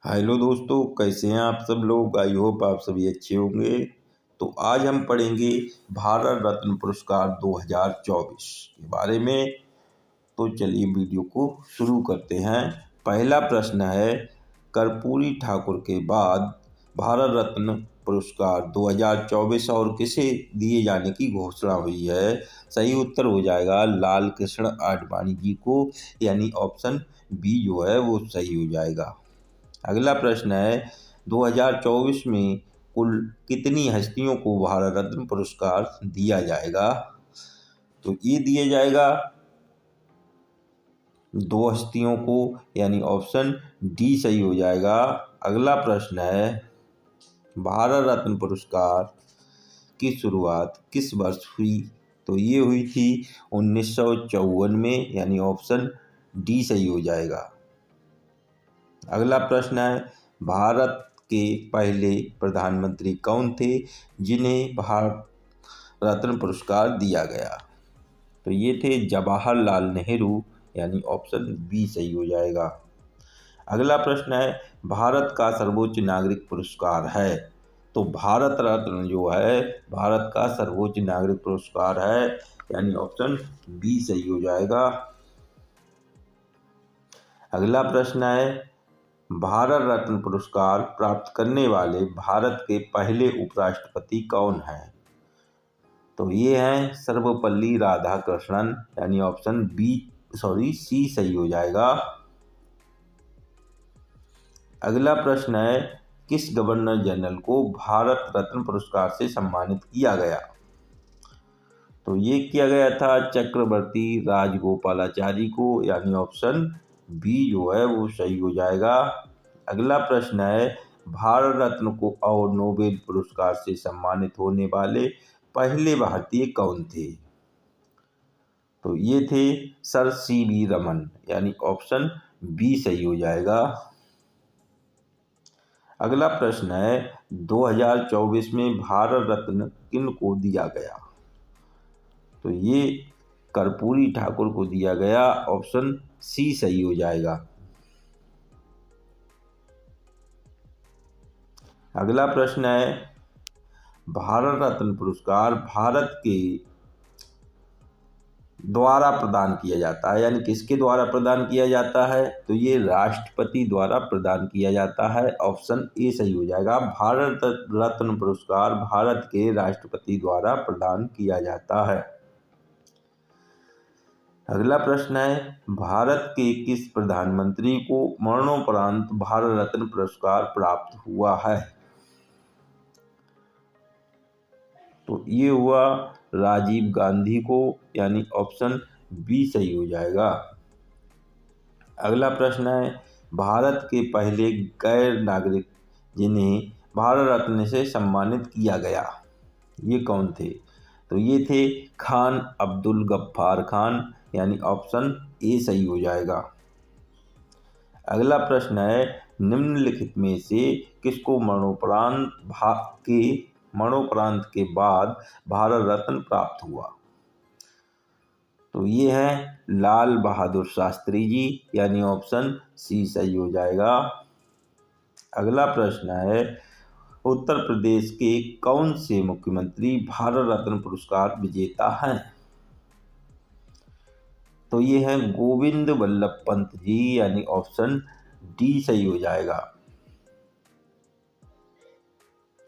Hello दोस्तों, कैसे हैं आप सब लोग। आई होप आप सभी अच्छे होंगे। तो आज हम पढ़ेंगे भारत रत्न पुरस्कार 2024 के बारे में। तो चलिए वीडियो को शुरू करते हैं। पहला प्रश्न है, कर्पूरी ठाकुर के बाद भारत रत्न पुरस्कार 2024 और किसे दिए जाने की घोषणा हुई है। सही उत्तर हो जाएगा लाल कृष्ण आडवाणी जी को, यानी ऑप्शन बी जो है वो सही हो जाएगा। अगला प्रश्न है, 2024 में कुल कितनी हस्तियों को भारत रत्न पुरस्कार दिया जाएगा। तो ये दिया जाएगा 2 हस्तियों को, यानी ऑप्शन डी सही हो जाएगा। अगला प्रश्न है, भारत रत्न पुरस्कार की शुरुआत किस वर्ष हुई। तो ये हुई थी 1954 में, यानी ऑप्शन डी सही हो जाएगा। अगला प्रश्न है, भारत के पहले प्रधानमंत्री कौन थे जिन्हें भारत रत्न पुरस्कार दिया गया। तो ये थे जवाहरलाल नेहरू, यानी ऑप्शन बी सही हो जाएगा। अगला प्रश्न है, भारत का सर्वोच्च नागरिक पुरस्कार है। तो भारत रत्न जो है भारत का सर्वोच्च नागरिक पुरस्कार है, यानी ऑप्शन बी सही हो जाएगा। अगला प्रश्न है, भारत रत्न पुरस्कार प्राप्त करने वाले भारत के पहले उपराष्ट्रपति कौन हैं। तो ये हैं सर्वपल्ली राधाकृष्णन, यानी ऑप्शन सी सही हो जाएगा। अगला प्रश्न है, किस गवर्नर जनरल को भारत रत्न पुरस्कार से सम्मानित किया गया। तो ये किया गया था चक्रवर्ती राजगोपालाचारी को, यानी ऑप्शन बी जो है वो सही हो जाएगा। अगला प्रश्न है, भारत रत्न को और नोबेल पुरस्कार से सम्मानित होने वाले पहले भारतीय कौन थे। तो ये थे सर सी.वी. रमन, यानी ऑप्शन बी सही हो जाएगा। अगला प्रश्न है, 2024 में भारत रत्न किन को दिया गया। तो ये कर्पूरी ठाकुर को दिया गया, ऑप्शन सी सही हो जाएगा। अगला प्रश्न है, भारत रत्न पुरस्कार भारत के द्वारा प्रदान किया जाता है, यानी किसके द्वारा प्रदान किया जाता है। तो ये राष्ट्रपति द्वारा प्रदान किया जाता है, ऑप्शन ए सही हो जाएगा। भारत रत्न पुरस्कार भारत के राष्ट्रपति द्वारा प्रदान किया जाता है। अगला प्रश्न है, भारत के किस प्रधानमंत्री को मरणोपरांत भारत रत्न पुरस्कार प्राप्त हुआ है। तो ये हुआ राजीव गांधी को, यानी ऑप्शन बी सही हो जाएगा। अगला प्रश्न है, भारत के पहले गैर नागरिक जिन्हें भारत रत्न से सम्मानित किया गया, ये कौन थे। तो ये थे खान अब्दुल गफ्फार खान, यानी ऑप्शन ए सही हो जाएगा। अगला प्रश्न है, निम्नलिखित में से किसको मरणोपरांत के बाद भारत रत्न प्राप्त हुआ। तो ये है लाल बहादुर शास्त्री जी, यानी ऑप्शन सी सही हो जाएगा। अगला प्रश्न है, उत्तर प्रदेश के कौन से मुख्यमंत्री भारत रत्न पुरस्कार विजेता हैं। तो ये हैं गोविंद वल्लभ पंत जी, यानी ऑप्शन डी सही हो जाएगा।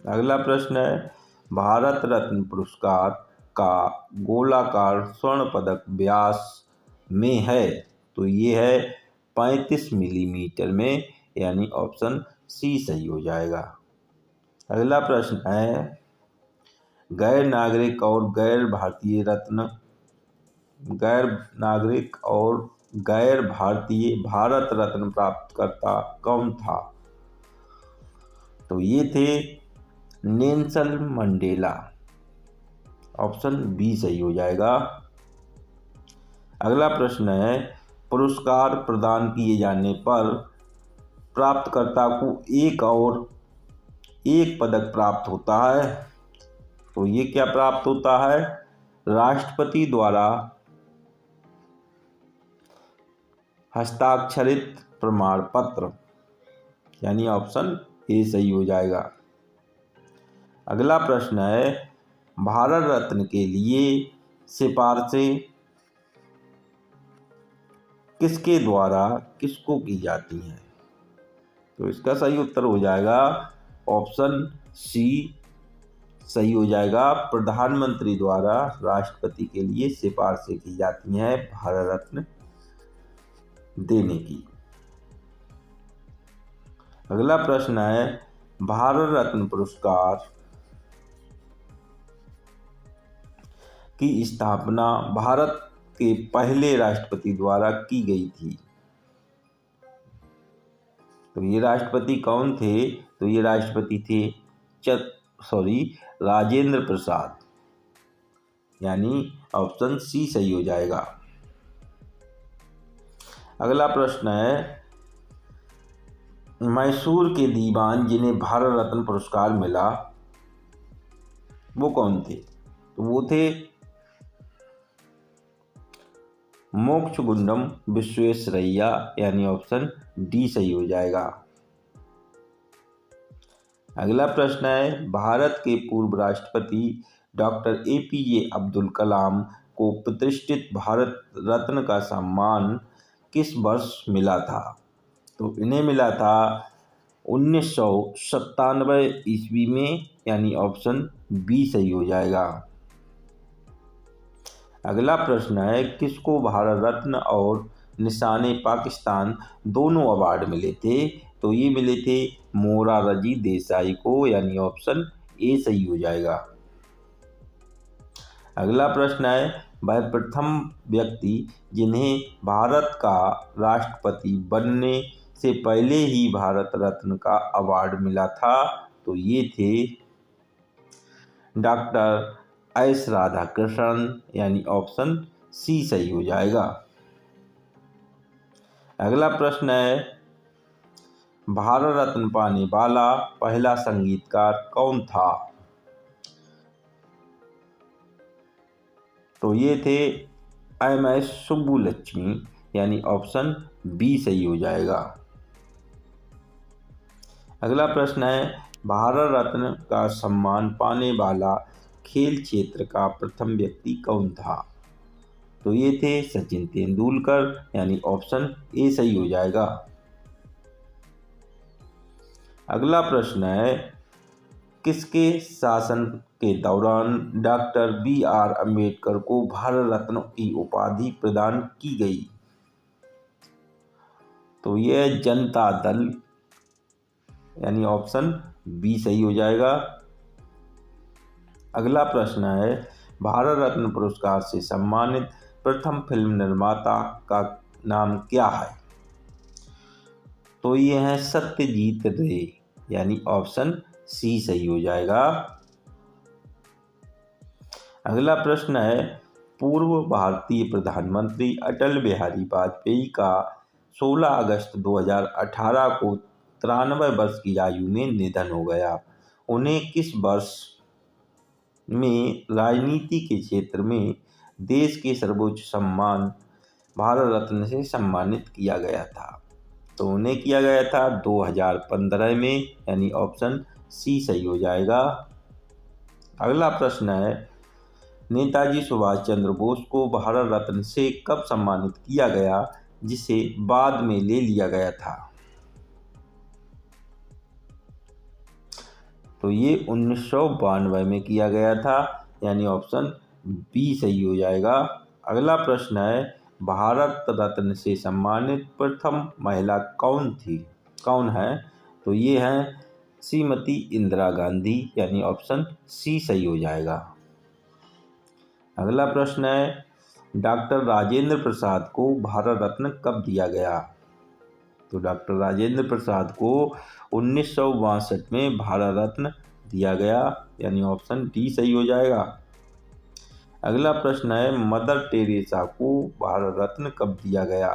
अगला प्रश्न है, भारत रत्न पुरस्कार का गोलाकार स्वर्ण पदक व्यास में है। तो ये है 35 मिलीमीटर में, यानी ऑप्शन सी सही हो जाएगा। अगला प्रश्न है, गैर नागरिक और गैर भारतीय भारत रत्न प्राप्तकर्ता कौन था। तो ये थे नेल्सन मंडेला, ऑप्शन बी सही हो जाएगा। अगला प्रश्न है, पुरस्कार प्रदान किए जाने पर प्राप्तकर्ता को एक पदक प्राप्त होता है। तो ये क्या प्राप्त होता है, राष्ट्रपति द्वारा हस्ताक्षरित प्रमाण पत्र, यानी ऑप्शन ए सही हो जाएगा। अगला प्रश्न है, भारत रत्न के लिए सिफारिशें किसके द्वारा किसको की जाती हैं? तो इसका सही उत्तर हो जाएगा ऑप्शन सी सही हो जाएगा। प्रधानमंत्री द्वारा राष्ट्रपति के लिए सिफारिशें की जाती हैं भारत रत्न देने की। अगला प्रश्न है, भारत रत्न पुरस्कार की स्थापना भारत के पहले राष्ट्रपति द्वारा की गई थी। तो ये राष्ट्रपति कौन थे? तो ये राष्ट्रपति थे राजेंद्र प्रसाद, यानी ऑप्शन सी सही हो जाएगा। अगला प्रश्न है, मैसूर के दीवान जिन्हें भारत रत्न पुरस्कार मिला वो कौन थे? तो वो थे मोक्षगुंडम विश्वेश्वरैया, यानी ऑप्शन डी सही हो जाएगा। अगला प्रश्न है, भारत के पूर्व राष्ट्रपति डॉक्टर APJ अब्दुल कलाम को प्रतिष्ठित भारत रत्न का सम्मान किस वर्ष मिला था? तो इन्हें मिला था 1997 ईस्वी में, यानी ऑप्शन बी सही हो जाएगा। अगला प्रश्न है, किसको भारत रत्न और निशाने पाकिस्तान दोनों अवार्ड मिले थे? तो ये मिले थे मोरारजी देसाई को, यानी ऑप्शन ए सही हो जाएगा। अगला प्रश्न है, वह प्रथम व्यक्ति जिन्हें भारत का राष्ट्रपति बनने से पहले ही भारत रत्न का अवार्ड मिला था? तो ये थे डॉक्टर एस राधाकृष्णन, यानी ऑप्शन सी सही हो जाएगा। अगला प्रश्न है, भारत रत्न पाने वाला पहला संगीतकार कौन था? तो ये थे MS सुब्बुलक्ष्मी, यानी ऑप्शन बी सही हो जाएगा। अगला प्रश्न है, भारत रत्न का सम्मान पाने वाला खेल क्षेत्र का प्रथम व्यक्ति कौन था? तो ये थे सचिन तेंदुलकर, यानी ऑप्शन ए सही हो जाएगा। अगला प्रश्न है, किसके शासन के दौरान डॉक्टर BR अम्बेडकर को भारत रत्न की उपाधि प्रदान की गई? तो यह जनता दल, यानी ऑप्शन बी सही हो जाएगा। अगला प्रश्न है, भारत रत्न पुरस्कार से सम्मानित प्रथम फिल्म निर्माता का नाम क्या है? तो ये है सत्यजीत रे, यानी ऑप्शन सी सही हो जाएगा। अगला प्रश्न है, पूर्व भारतीय प्रधानमंत्री अटल बिहारी वाजपेयी का 16 अगस्त 2018 को 93 वर्ष की आयु में निधन हो गया। उन्हें किस वर्ष में राजनीति के क्षेत्र में देश के सर्वोच्च सम्मान भारत रत्न से सम्मानित किया गया था? तो उन्हें किया गया था 2015 में, यानी ऑप्शन सी सही हो जाएगा। अगला प्रश्न है, नेताजी सुभाष चंद्र बोस को भारत रत्न से कब सम्मानित किया गया जिसे बाद में ले लिया गया था? तो ये 1992 में किया गया था, यानी ऑप्शन बी सही हो जाएगा। अगला प्रश्न है, भारत रत्न से सम्मानित प्रथम महिला कौन है? तो ये हैं श्रीमती इंदिरा गांधी, यानी ऑप्शन सी सही हो जाएगा। अगला प्रश्न है, डॉक्टर राजेंद्र प्रसाद को भारत रत्न कब दिया गया? तो डॉक्टर राजेंद्र प्रसाद को 1962 में भारत रत्न दिया गया, यानी ऑप्शन डी सही हो जाएगा। अगला प्रश्न है, मदर टेरेसा को भारत रत्न कब दिया गया?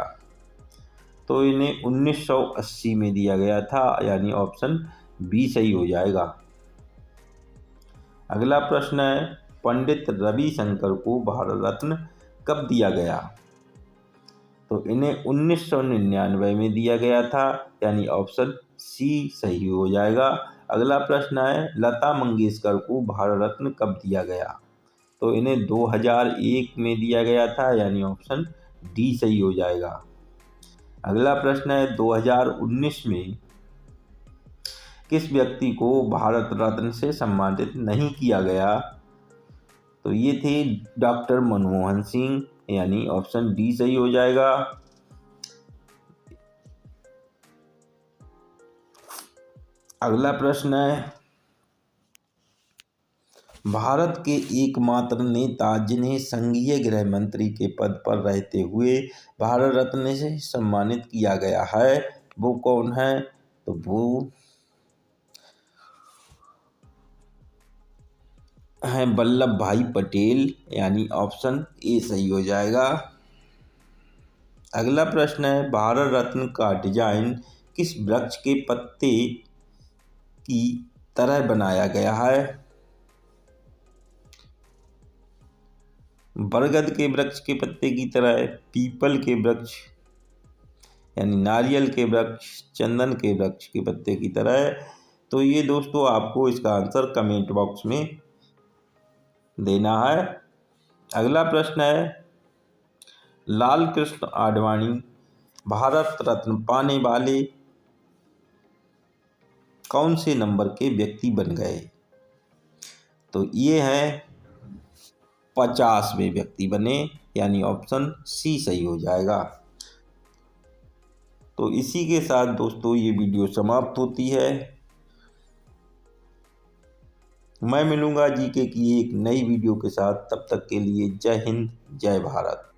तो इन्हें 1980 में दिया गया था, यानी ऑप्शन बी सही हो जाएगा। अगला प्रश्न है, पंडित रविशंकर को भारत रत्न कब दिया गया? तो इन्हें 1999 में दिया गया था, यानी ऑप्शन सी सही हो जाएगा। अगला प्रश्न है, लता मंगेशकर को भारत रत्न कब दिया गया? तो इन्हें 2001 में दिया गया था, यानी ऑप्शन डी सही हो जाएगा। अगला प्रश्न है, 2019 में किस व्यक्ति को भारत रत्न से सम्मानित नहीं किया गया? तो ये थे डॉक्टर मनमोहन सिंह, यानी ऑप्शन डी सही हो जाएगा। अगला प्रश्न है, भारत के एकमात्र नेता जिन्हें संघीय गृह मंत्री के पद पर रहते हुए भारत रत्न से सम्मानित किया गया है, वो कौन है? तो वो हैं वल्लभ भाई पटेल, यानी ऑप्शन ए सही हो जाएगा। अगला प्रश्न है, भारत रत्न का डिजाइन किस वृक्ष के पत्ते की तरह बनाया गया है? बरगद के वृक्ष के पत्ते की तरह, पीपल के वृक्ष यानी नारियल के वृक्ष, चंदन के वृक्ष के पत्ते की तरह। तो ये दोस्तों आपको इसका आंसर कमेंट बॉक्स में देना है। अगला प्रश्न है, लाल कृष्ण आडवाणी भारत रत्न पाने वाले कौन से नंबर के व्यक्ति बन गए? तो ये हैं 50वें व्यक्ति बने, यानी ऑप्शन सी सही हो जाएगा। तो इसी के साथ दोस्तों ये वीडियो समाप्त होती है। मैं मिलूंगा जीके की एक नई वीडियो के साथ, तब तक के लिए जय हिंद, जय भारत।